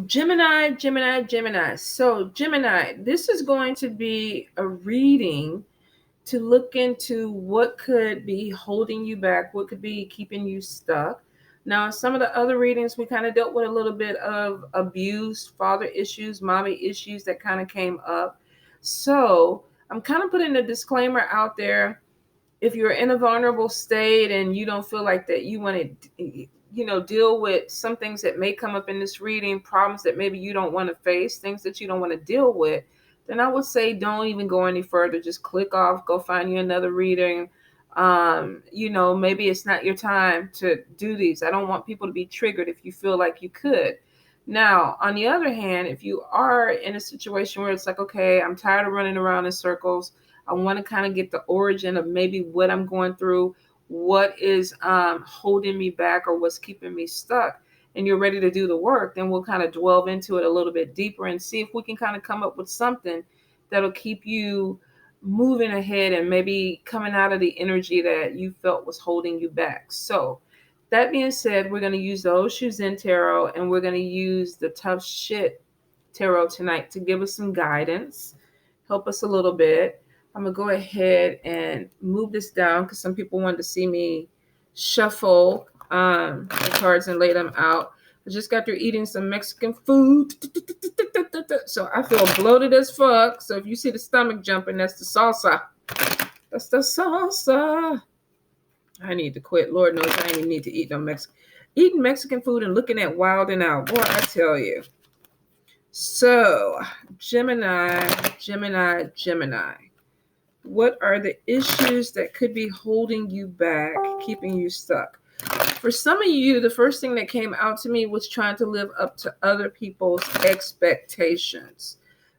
Gemini, Gemini, Gemini. So, Gemini, this is going to be a reading to look into what could be holding you back, what could be keeping you stuck. Now, some of the other readings, we kind of dealt with a little bit of abuse, father issues, mommy issues that kind of came up. So, I'm kind of putting a disclaimer out there. If you're in a vulnerable state and you don't feel like that you want to deal with some things that may come up in this reading, problems that maybe you don't want to face, things that you don't want to deal with, then I would say don't even go any further. Just click off, go find you another reading. Maybe it's not your time to do these. I don't want people to be triggered if you feel like you could. Now, on the other hand, if you are in a situation where it's like, okay, I'm tired of running around in circles, I want to kind of get the origin of maybe what I'm going through, what is holding me back or what's keeping me stuck, and you're ready to do the work, then we'll kind of delve into it a little bit deeper and see if we can kind of come up with something that'll keep you moving ahead and maybe coming out of the energy that you felt was holding you back. So, that being said, we're going to use the Oshu Zen Tarot and we're going to use the Tough Shit Tarot tonight to give us some guidance, help us a little bit. I'm going to go ahead and move this down because some people wanted to see me shuffle the cards and lay them out. I just got through eating some Mexican food. So I feel bloated as fuck. So if you see the stomach jumping, that's the salsa. That's the salsa. I need to quit. Lord knows I ain't even need to eat no Mexican. Eating Mexican food and looking at Wild and Out. Boy, I tell you. So, Gemini, Gemini, Gemini. What are the issues that could be holding you back, keeping you stuck? For some of you, the first thing that came out to me was trying to live up to other people's expectations.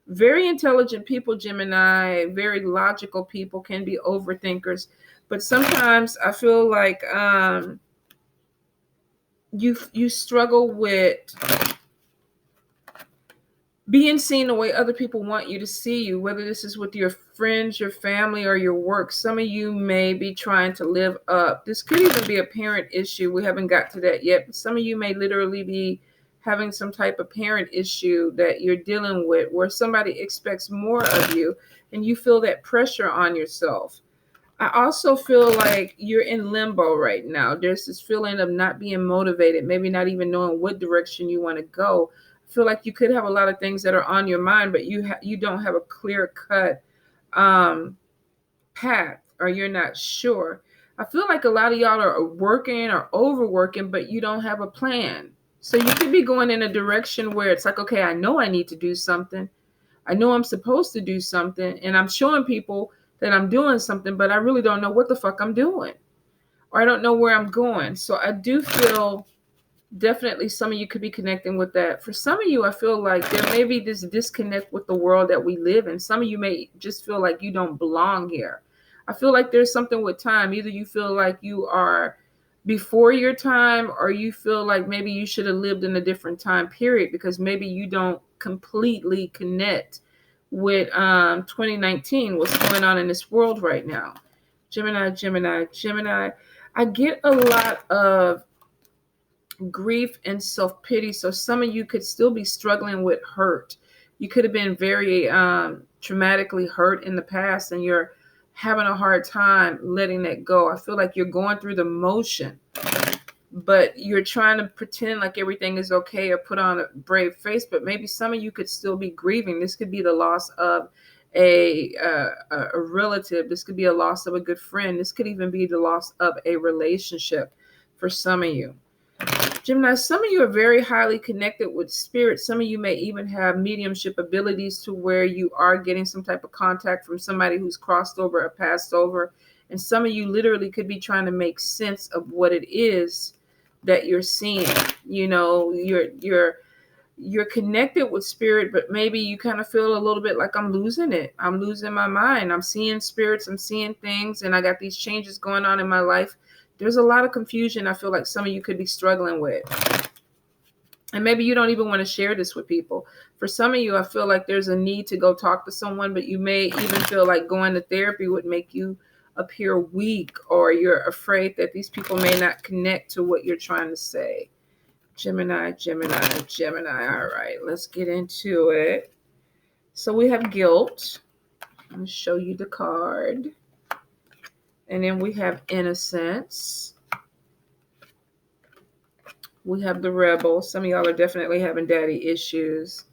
Very intelligent people, Gemini, very logical people can be overthinkers. But sometimes I feel like you struggle with being seen the way other people want you to see you, whether this is with your friends, your family, or your work. Some of you may be trying to live up. This could even be a parent issue. We haven't got to that yet, but some of you may literally be having some type of parent issue that you're dealing with where somebody expects more of you and you feel that pressure on yourself. I also feel like you're in limbo right now. There's this feeling of not being motivated, maybe not even knowing what direction you want to go. I feel like you could have a lot of things that are on your mind, but you don't have a clear cut path, or you're not sure. I feel like a lot of y'all are working or overworking, but you don't have a plan. So you could be going in a direction where it's like, okay, I know I need to do something. I know I'm supposed to do something, and I'm showing people that I'm doing something, but I really don't know what the fuck I'm doing, or I don't know where I'm going. So I do feel definitely some of you could be connecting with that. For some of you, I feel like there may be this disconnect with the world that we live in. Some of you may just feel like you don't belong here. I feel like there's something with time. Either you feel like you are before your time, or you feel like maybe you should have lived in a different time period because maybe you don't completely connect with 2019, what's going on in this world right now. Gemini, Gemini, Gemini. I get a lot of grief and self-pity. So some of you could still be struggling with hurt. You could have been very traumatically hurt in the past and you're having a hard time letting that go. I feel like you're going through the motion, but you're trying to pretend like everything is okay or put on a brave face. But maybe some of you could still be grieving. This could be the loss of a relative. This could be a loss of a good friend. This could even be the loss of a relationship for some of you. Gemini, some of you are very highly connected with spirit. Some of you may even have mediumship abilities to where you are getting some type of contact from somebody who's crossed over or passed over. And some of you literally could be trying to make sense of what it is that you're seeing. You know, you're connected with spirit, but maybe you kind of feel a little bit like I'm losing it. I'm losing my mind. I'm seeing spirits, I'm seeing things, and I got these changes going on in my life. There's a lot of confusion I feel like some of you could be struggling with. And maybe you don't even want to share this with people. For some of you, I feel like there's a need to go talk to someone, but you may even feel like going to therapy would make you appear weak, or you're afraid that these people may not connect to what you're trying to say. Gemini, Gemini, Gemini. All right, let's get into it. So we have guilt. I'm going to show you the card. And then we have innocence. We have the rebel. Some of y'all are definitely having daddy issues.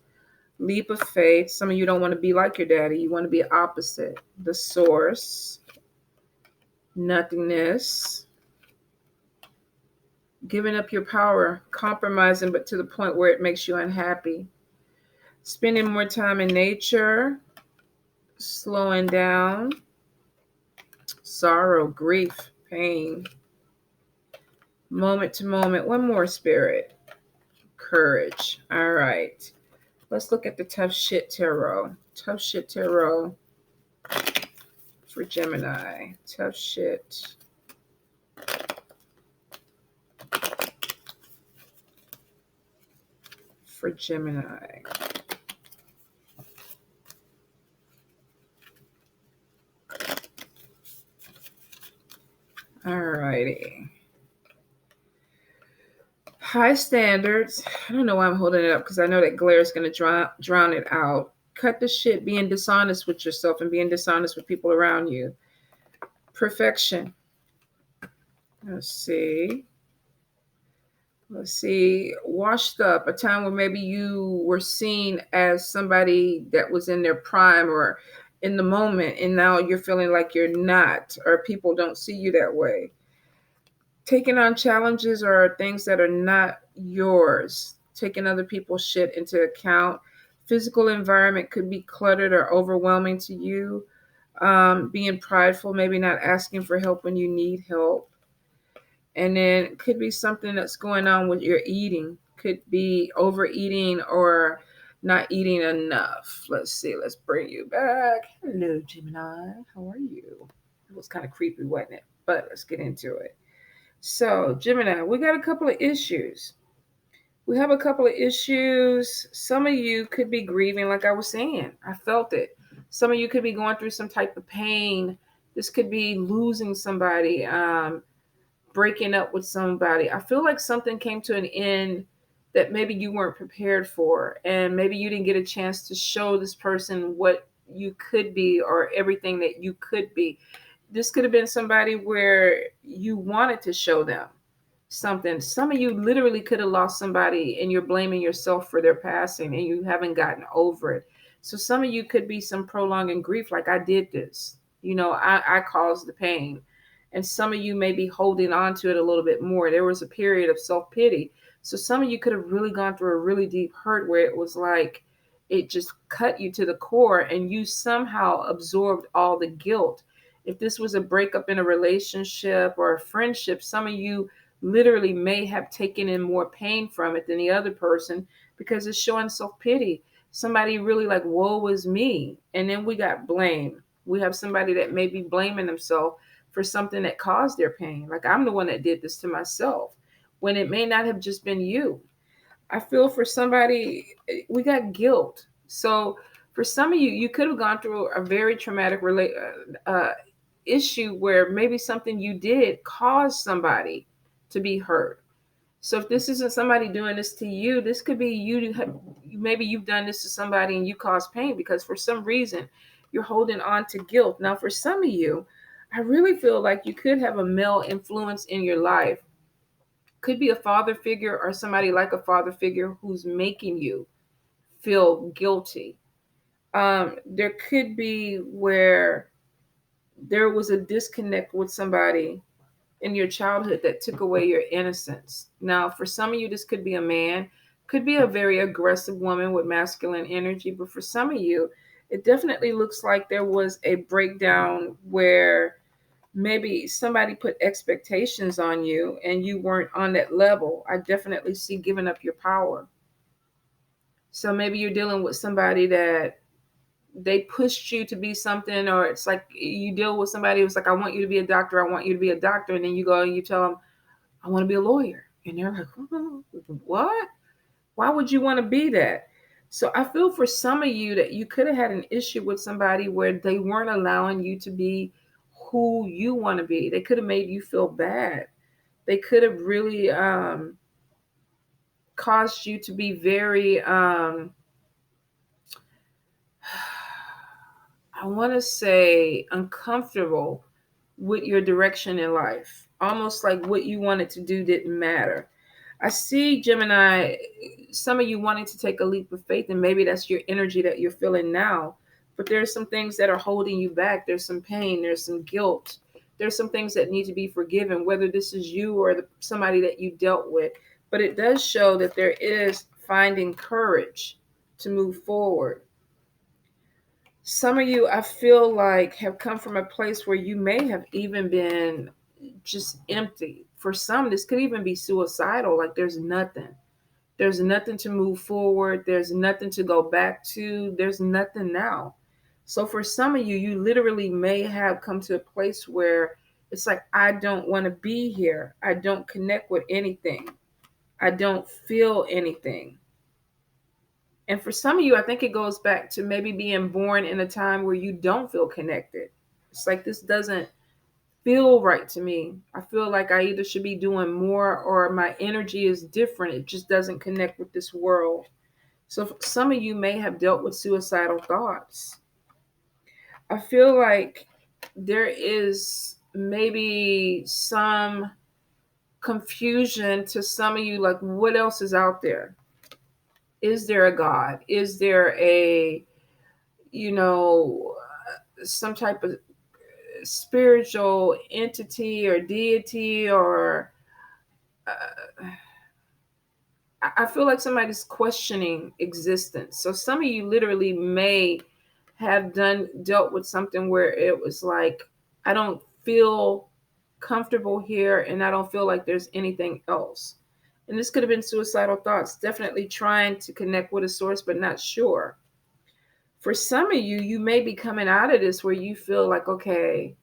Leap of faith. Some of you don't want to be like your daddy. You want to be opposite. The source. Nothingness. Giving up your power. Compromising, but to the point where it makes you unhappy. Spending more time in nature. Slowing down. Sorrow, grief, pain. Moment to moment. One more, spirit. Courage. All right. Let's look at the tough shit tarot. Tough shit tarot for Gemini. Tough shit. For Gemini. All righty. High standards. I don't know why I'm holding it up because I know that glare is going to drown it out. Cut the shit being dishonest with yourself and being dishonest with people around you. Perfection. Let's see. Washed up. A time where maybe you were seen as somebody that was in their prime or in the moment, and now you're feeling like you're not, or people don't see you that way. Taking on challenges or things that are not yours. Taking other people's shit into account. Physical environment could be cluttered or overwhelming to you. Being prideful, maybe not asking for help when you need help. And then it could be something that's going on with your eating. Could be overeating or not eating enough. Let's see. Let's bring you back. Hello, Gemini. How are you? It was kind of creepy, wasn't it? But let's get into it. So, Gemini, we got a couple of issues. We have a couple of issues. Some of you could be grieving, like I was saying. I felt it. Some of you could be going through some type of pain. This could be losing somebody. Breaking up with somebody. I feel like something came to an end that maybe you weren't prepared for, and maybe you didn't get a chance to show this person what you could be or everything that you could be. This could have been somebody where you wanted to show them something. Some of you literally could have lost somebody and you're blaming yourself for their passing and you haven't gotten over it. So some of you could be some prolonging grief, like I did this. I caused the pain. And some of you may be holding on to it a little bit more. There was a period of self-pity. So some of you could have really gone through a really deep hurt where it was like it just cut you to the core and you somehow absorbed all the guilt. If this was a breakup in a relationship or a friendship, some of you literally may have taken in more pain from it than the other person because it's showing self-pity. Somebody really like, woe is me. And then we got blame. We have somebody that may be blaming themselves for something that caused their pain. Like, I'm the one that did this to myself when it may not have just been you. I feel for somebody, we got guilt. So for some of you, you could have gone through a very traumatic issue where maybe something you did caused somebody to be hurt. So if this isn't somebody doing this to you, this could be you. Maybe you've done this to somebody and you caused pain because for some reason you're holding on to guilt. Now, for some of you, I really feel like you could have a male influence in your life. Could be a father figure or somebody like a father figure who's making you feel guilty. There could be where there was a disconnect with somebody in your childhood that took away your innocence. Now, for some of you, this could be a man, could be a very aggressive woman with masculine energy, but for some of you, it definitely looks like there was a breakdown where maybe somebody put expectations on you and you weren't on that level. I definitely see giving up your power. So maybe you're dealing with somebody that they pushed you to be something, or it's like you deal with somebody who's like, I want you to be a doctor. I want you to be a doctor. And then you go and you tell them, I want to be a lawyer. And they're like, oh, what? Why would you want to be that? So I feel for some of you that you could have had an issue with somebody where they weren't allowing you to be who you want to be. They could have made you feel bad. They could have really caused you to be very I want to say uncomfortable with your direction in life. Almost like what you wanted to do didn't matter. I see Gemini, some of you wanting to take a leap of faith, and maybe that's your energy that you're feeling now. But there's some things that are holding you back. There's some pain, there's some guilt, there's some things that need to be forgiven, whether this is you or somebody that you dealt with. But it does show that there is finding courage to move forward. Some of you, I feel like, have come from a place where you may have even been just empty. For some, this could even be suicidal. Like there's nothing. There's nothing to move forward. There's nothing to go back to. There's nothing now. So for some of you, you literally may have come to a place where it's like, I don't want to be here. I don't connect with anything. I don't feel anything. And for some of you, I think it goes back to maybe being born in a time where you don't feel connected. It's like, this doesn't feel right to me. I feel like I either should be doing more or my energy is different. It just doesn't connect with this world. So some of you may have dealt with suicidal thoughts. I feel like there is maybe some confusion to some of you, like what else is out there? Is there a God? Is there a, you know, some type of spiritual entity or deity or I feel like somebody's questioning existence. So some of you literally may have dealt with something where it was like, I don't feel comfortable here and I don't feel like there's anything else. And this could have been suicidal thoughts, definitely trying to connect with a source, but not sure. For some of you, you may be coming out of this where you feel like, okay,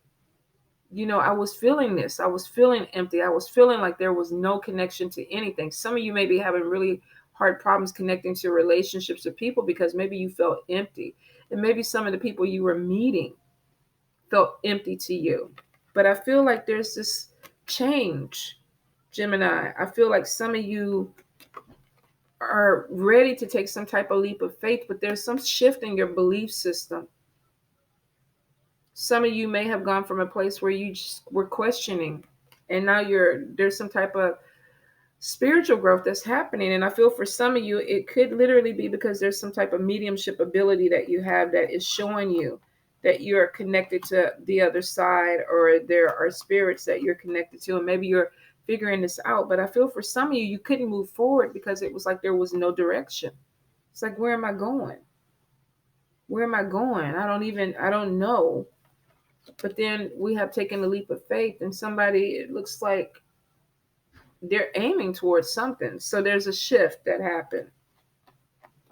I was feeling this. I was feeling empty. I was feeling like there was no connection to anything. Some of you may be having really hard problems connecting to relationships with people because maybe you felt empty. And maybe some of the people you were meeting felt empty to you. But I feel like there's this change, Gemini. I feel like some of you are ready to take some type of leap of faith, but there's some shift in your belief system. Some of you may have gone from a place where you just were questioning and now there's some type of spiritual growth that's happening. And I feel for some of you it could literally be because there's some type of mediumship ability that you have that is showing you that you're connected to the other side, or there are spirits that you're connected to, and maybe you're figuring this out. But I feel for some of you, you couldn't move forward because it was like there was no direction. It's like, where am I going? Where am I going? I don't know. But then we have taken a leap of faith, and somebody, it looks like they're aiming towards something. So there's a shift that happened.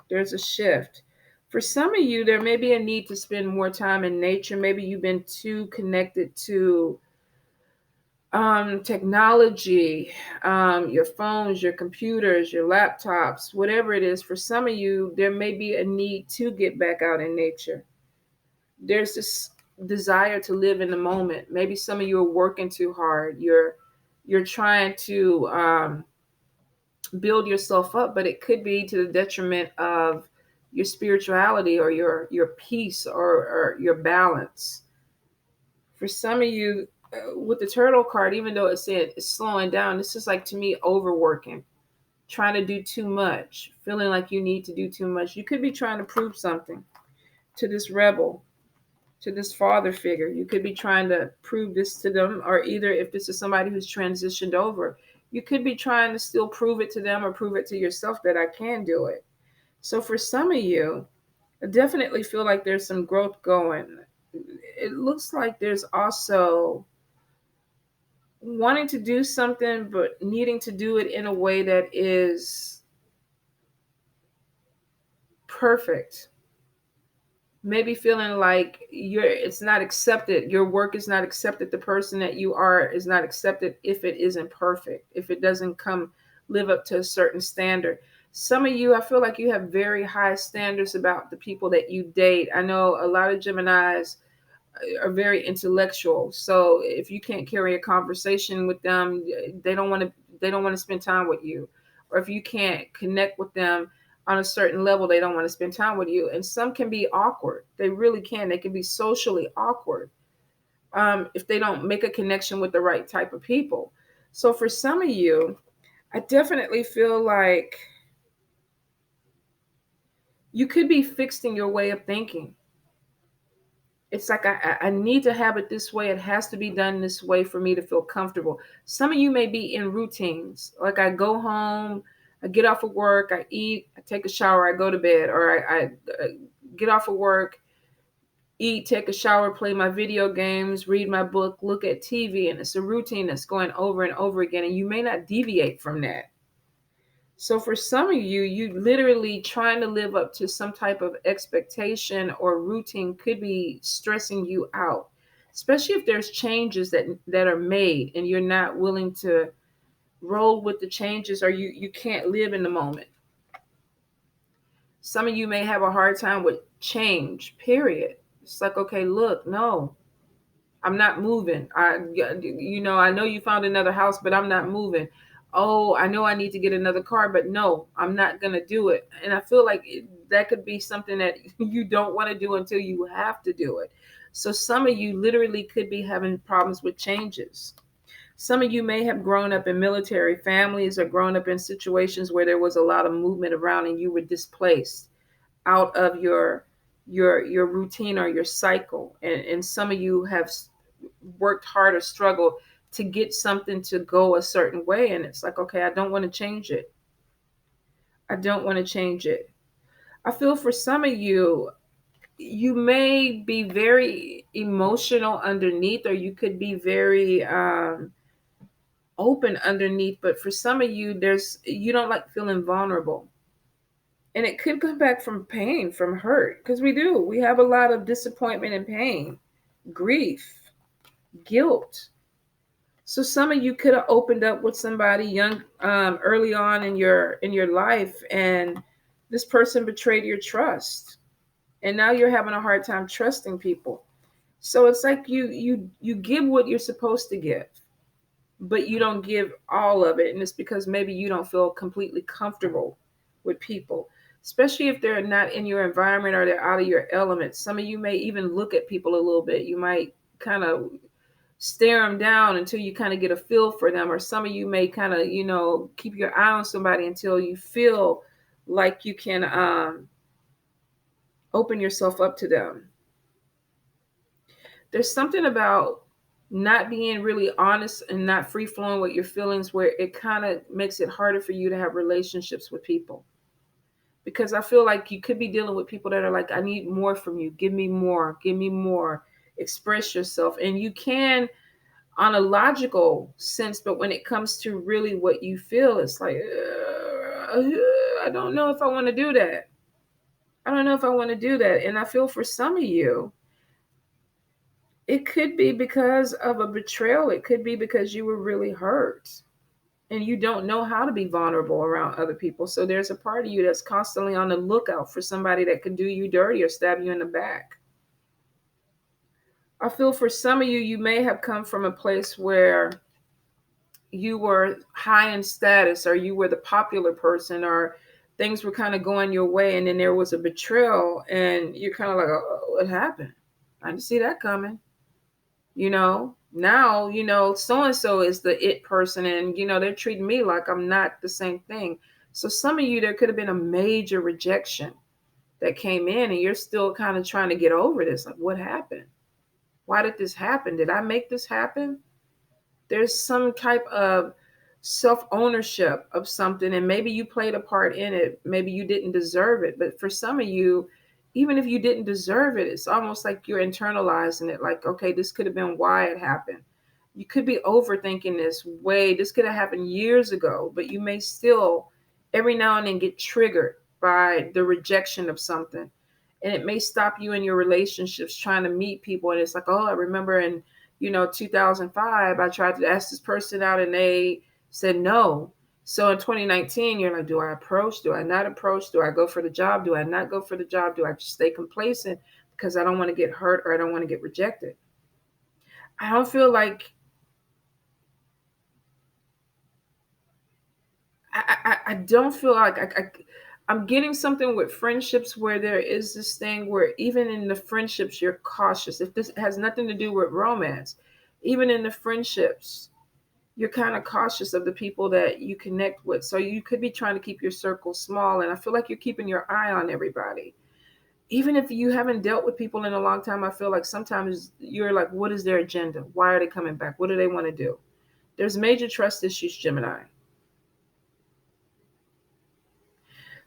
There's a shift. For some of you, there may be a need to spend more time in nature. Maybe you've been too connected to technology, your phones, your computers, your laptops, whatever it is. For some of you, there may be a need to get back out in nature. There's this desire to live in the moment. Maybe some of you are working too hard. You're trying to build yourself up, but it could be to the detriment of your spirituality or your peace or your balance. For some of you, with the turtle card, even though it said it's slowing down, this is like, to me, overworking, trying to do too much, feeling like you need to do too much. You could be trying to prove something to this rebel, to this father figure. You could be trying to prove this to them, or either if this is somebody who's transitioned over, you could be trying to still prove it to them or prove it to yourself that I can do it. So for some of you, I definitely feel like there's some growth going. It looks like there's also wanting to do something, but needing to do it in a way that is perfect. Maybe feeling like it's not accepted, your work is not accepted, the person that you are is not accepted if it isn't perfect, if it doesn't live up to a certain standard. Some of you, I feel like you have very high standards about the people that you date. I know a lot of Geminis are very intellectual, so if you can't carry a conversation with them, they don't want to spend time with you. or if you can't connect with them on a certain level, they don't want to spend time with you. And some can be awkward. They really can. They can be socially awkward if they don't make a connection with the right type of people. So for some of you, I definitely feel like you could be fixed in your way of thinking. It's like I need to have it this way. It has to be done this way for me to feel comfortable. Some of you may be in routines. Like I go home, I get off of work, I eat, I take a shower, I go to bed, or I get off of work, eat, take a shower, play my video games, read my book, look at TV, and it's a routine that's going over and over again, and you may not deviate from that. So for some of you, you literally trying to live up to some type of expectation or routine could be stressing you out, especially if there's changes that are made and you're not willing to roll with the changes, or you can't live in the moment. Some of you may have a hard time with change, period. It's like, okay, look, no, I'm not moving. I know you found another house, but I'm not moving. Oh, I know I need to get another car, but no, I'm not going to do it. And I feel like that could be something that you don't want to do until you have to do it. So some of you literally could be having problems with changes. Some of you may have grown up in military families or grown up in situations where there was a lot of movement around and you were displaced out of your routine or your cycle, and some of you have worked hard or struggled to get something to go a certain way, and it's like, okay, I don't want to change it. I don't want to change it. I feel for some of you, you may be very emotional underneath, or you could be very open underneath, but for some of you, you don't like feeling vulnerable. And it could come back from pain, from hurt, because we have a lot of disappointment and pain, grief, guilt. So some of you could have opened up with somebody young, early on in your life, and this person betrayed your trust, and now you're having a hard time trusting people. So it's like you give what you're supposed to give, but you don't give all of it, and it's because maybe you don't feel completely comfortable with people, especially if they're not in your environment or they're out of your element. Some of you may even look at people a little bit. You might kind of stare them down until you kind of get a feel for them, or some of you may kind of keep your eye on somebody until you feel like you can open yourself up to them. There's something about not being really honest and not free flowing with your feelings where it kind of makes it harder for you to have relationships with people. Because I feel like you could be dealing with people that are like, I need more from you. Give me more, express yourself. And you can on a logical sense, but when it comes to really what you feel, it's like, I don't know if I want to do that. I don't know if I want to do that. And I feel for some of you, it could be because of a betrayal. It could be because you were really hurt and you don't know how to be vulnerable around other people. So there's a part of you that's constantly on the lookout for somebody that could do you dirty or stab you in the back. I feel for some of you, you may have come from a place where you were high in status, or you were the popular person, or things were kind of going your way, and then there was a betrayal and you're kind of like, oh, what happened? I didn't see that coming. Now so and so is the it person, and they're treating me like I'm not the same thing. So some of you, there could have been a major rejection that came in, and you're still kind of trying to get over this. Like, what happened? Why did this happen? Did I make this happen? There's some type of self-ownership of something, and maybe you played a part in it. Maybe you didn't deserve it. But for some of you, even if you didn't deserve it, it's almost like you're internalizing it. Like, okay, this could have been why it happened. You could be overthinking this could have happened years ago, but you may still every now and then get triggered by the rejection of something. And it may stop you in your relationships trying to meet people. And it's like, oh, I remember in 2005, I tried to ask this person out and they said no. So in 2019, you're like, do I approach? Do I not approach? Do I go for the job? Do I not go for the job? Do I just stay complacent because I don't want to get hurt or I don't want to get rejected? I don't feel like I don't feel like I'm getting something with friendships where there is this thing where even in the friendships you're cautious. If this has nothing to do with romance, even in the friendships, you're kind of cautious of the people that you connect with. So you could be trying to keep your circle small, and I feel like you're keeping your eye on everybody. Even if you haven't dealt with people in a long time, I feel like sometimes you're like, what is their agenda? Why are they coming back? What do they want to do? There's major trust issues, Gemini.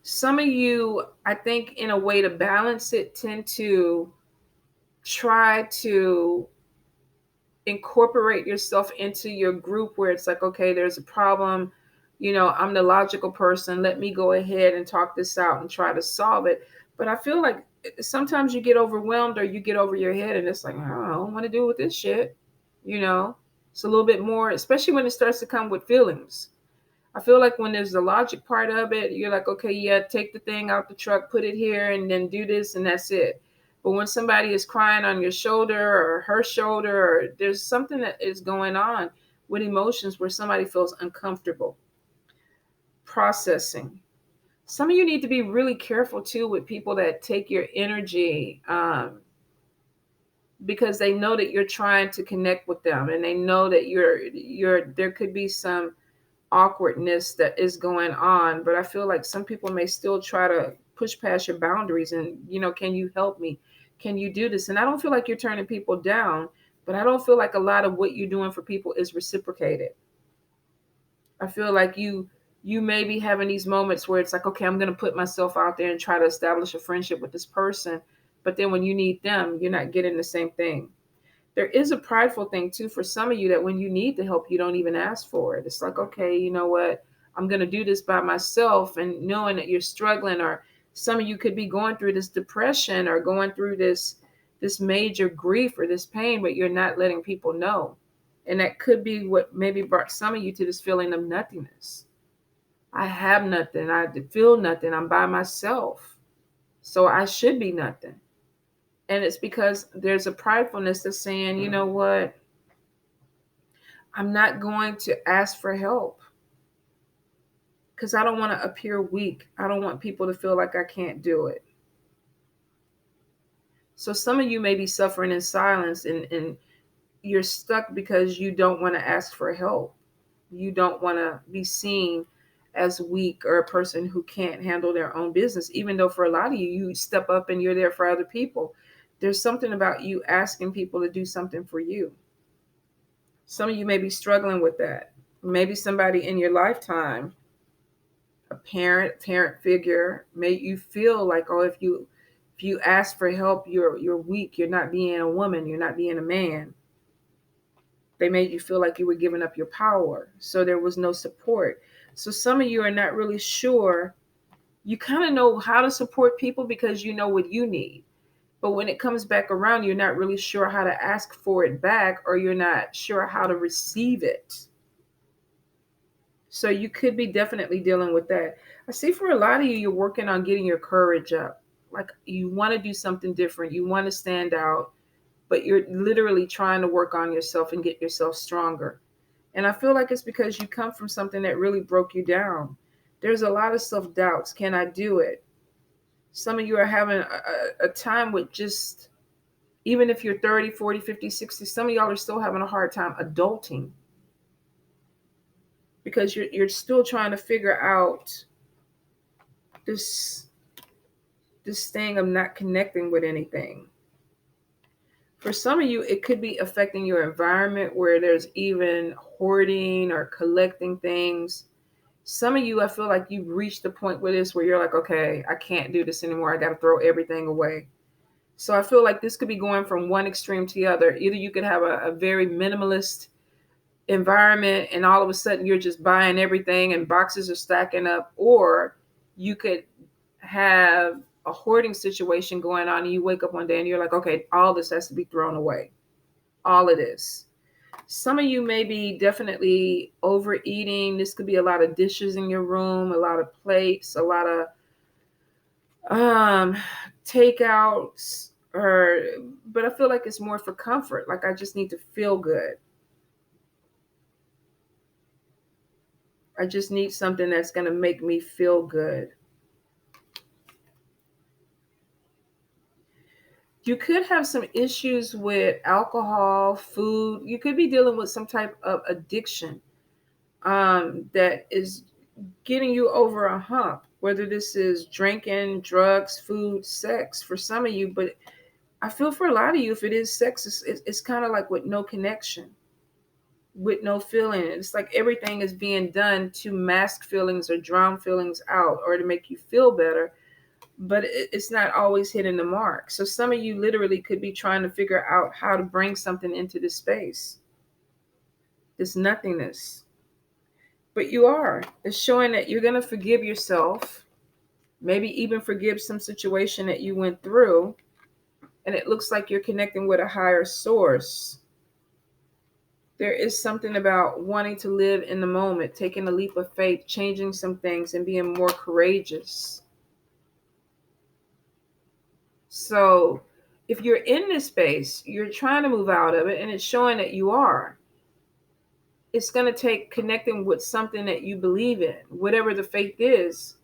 Some of you, I think, in a way to balance it, tend to try to incorporate yourself into your group where it's like, okay, there's a problem. I'm the logical person. Let me go ahead and talk this out and try to solve it. But I feel like sometimes you get overwhelmed or you get over your head and it's like, I don't want to deal with this shit. You know, it's a little bit more, especially when it starts to come with feelings. I feel like when there's the logic part of it, you're like, okay, yeah, take the thing out the truck, put it here, and then do this, and that's it. But when somebody is crying on your shoulder or her shoulder, or there's something that is going on with emotions where somebody feels uncomfortable processing. Some of you need to be really careful too with people that take your energy, because they know that you're trying to connect with them, and they know that there could be some awkwardness that is going on, but I feel like some people may still try to push past your boundaries and, can you help me? Can you do this? And I don't feel like you're turning people down, but I don't feel like a lot of what you're doing for people is reciprocated. I feel like you may be having these moments where it's like, okay, I'm going to put myself out there and try to establish a friendship with this person, but then when you need them, you're not getting the same thing. There is a prideful thing too for some of you that when you need the help, you don't even ask for it. It's like, okay, you know what? I'm going to do this by myself, and knowing that you're struggling, or some of you could be going through this depression or going through this major grief or this pain, but you're not letting people know. And that could be what maybe brought some of you to this feeling of nothingness. I have nothing. I feel nothing. I'm by myself. So I should be nothing. And it's because there's a pridefulness that's saying, you know what? I'm not going to ask for help because I don't want to appear weak. I don't want people to feel like I can't do it. So some of you may be suffering in silence, and you're stuck because you don't want to ask for help. You don't want to be seen as weak or a person who can't handle their own business, even though for a lot of you, you step up and you're there for other people. There's something about you asking people to do something for you. Some of you may be struggling with that. Maybe somebody in your lifetime, a parent figure, made you feel like, oh, if you ask for help, you're weak. You're not being a woman. You're not being a man. They made you feel like you were giving up your power. So there was no support. So some of you are not really sure. You kind of know how to support people because you know what you need. But when it comes back around, you're not really sure how to ask for it back, or you're not sure how to receive it. So you could be definitely dealing with that. I see for a lot of you, you're working on getting your courage up. Like you want to do something different. You want to stand out, but you're literally trying to work on yourself and get yourself stronger. And I feel like it's because you come from something that really broke you down. There's a lot of self-doubts. Can I do it? Some of you are having a time with just, even if you're 30, 40, 50, 60, some of y'all are still having a hard time adulting because you're still trying to figure out this this thing of not connecting with anything. For some of you, it could be affecting your environment where there's even hoarding or collecting things. Some of you, I feel like you've reached the point with this where you're like, okay, I can't do this anymore. I got to throw everything away. So I feel like this could be going from one extreme to the other. Either you could have a very minimalist environment and all of a sudden you're just buying everything and boxes are stacking up, or you could have a hoarding situation going on and you wake up one day and you're like, okay, all this has to be thrown away. All of this. Some of you may be definitely overeating. This could be a lot of dishes in your room, a lot of plates, a lot of takeouts, but I feel like it's more for comfort. Like I just need to feel good. I just need something that's going to make me feel good. You could have some issues with alcohol, food. You could be dealing with some type of addiction that is getting you over a hump, whether this is drinking, drugs, food, sex for some of you. But I feel for a lot of you, if it is sex, it's kind of like with no connection, with no feeling. It's like everything is being done to mask feelings or drown feelings out or to make you feel better, but it's not always hitting the mark. So some of you literally could be trying to figure out how to bring something into this space, this nothingness. But you are. It's showing that you're going to forgive yourself, maybe even forgive some situation that you went through. And it looks like you're connecting with a higher source. There is something about wanting to live in the moment, taking a leap of faith, changing some things, and being more courageous. So if you're in this space, you're trying to move out of it, and it's showing that you are. It's going to take connecting with something that you believe in, whatever the faith is.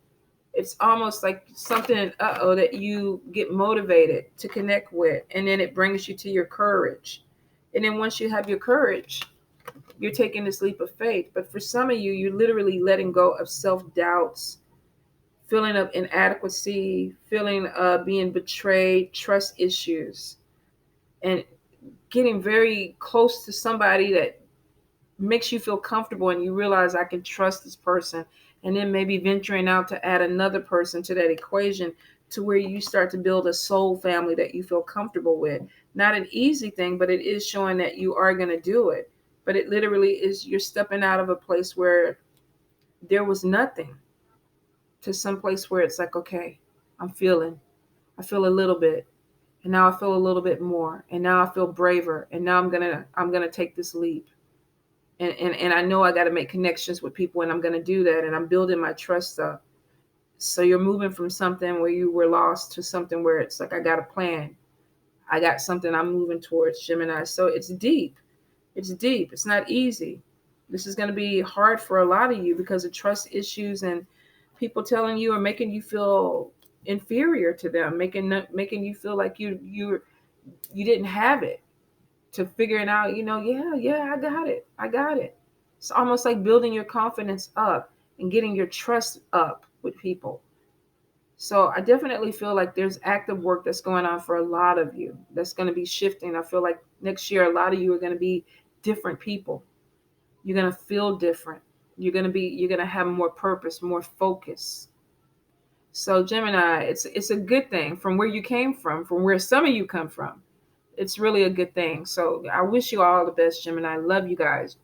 It's almost like something, that you get motivated to connect with, and then it brings you to your courage. And then once you have your courage, you're taking this leap of faith. But for some of you, you're literally letting go of self-doubts, feeling of inadequacy, feeling of being betrayed, trust issues, and getting very close to somebody that makes you feel comfortable and you realize I can trust this person. And then maybe venturing out to add another person to that equation to where you start to build a soul family that you feel comfortable with. Not an easy thing, but it is showing that you are going to do it. But it literally is, you're stepping out of a place where there was nothing to some place where it's like, okay, I feel a little bit. And now I feel a little bit more. And now I feel braver. And now I'm gonna take this leap. And I know I got to make connections with people, and I'm going to do that, and I'm building my trust up. So you're moving from something where you were lost to something where it's like, I got a plan. I got something I'm moving towards, Gemini. So it's deep. It's deep. It's not easy. This is going to be hard for a lot of you because of trust issues and people telling you or making you feel inferior to them, making you feel like you didn't have it, to figuring out, yeah, I got it. It's almost like building your confidence up and getting your trust up with people. So I definitely feel like there's active work that's going on for a lot of you that's going to be shifting. I feel like next year, a lot of you are going to be different people. You're going to feel different. You're going to have more purpose, more focus. So Gemini, it's a good thing from where you came from where some of you come from. It's really a good thing. So I wish you all the best, Gemini. I love you guys.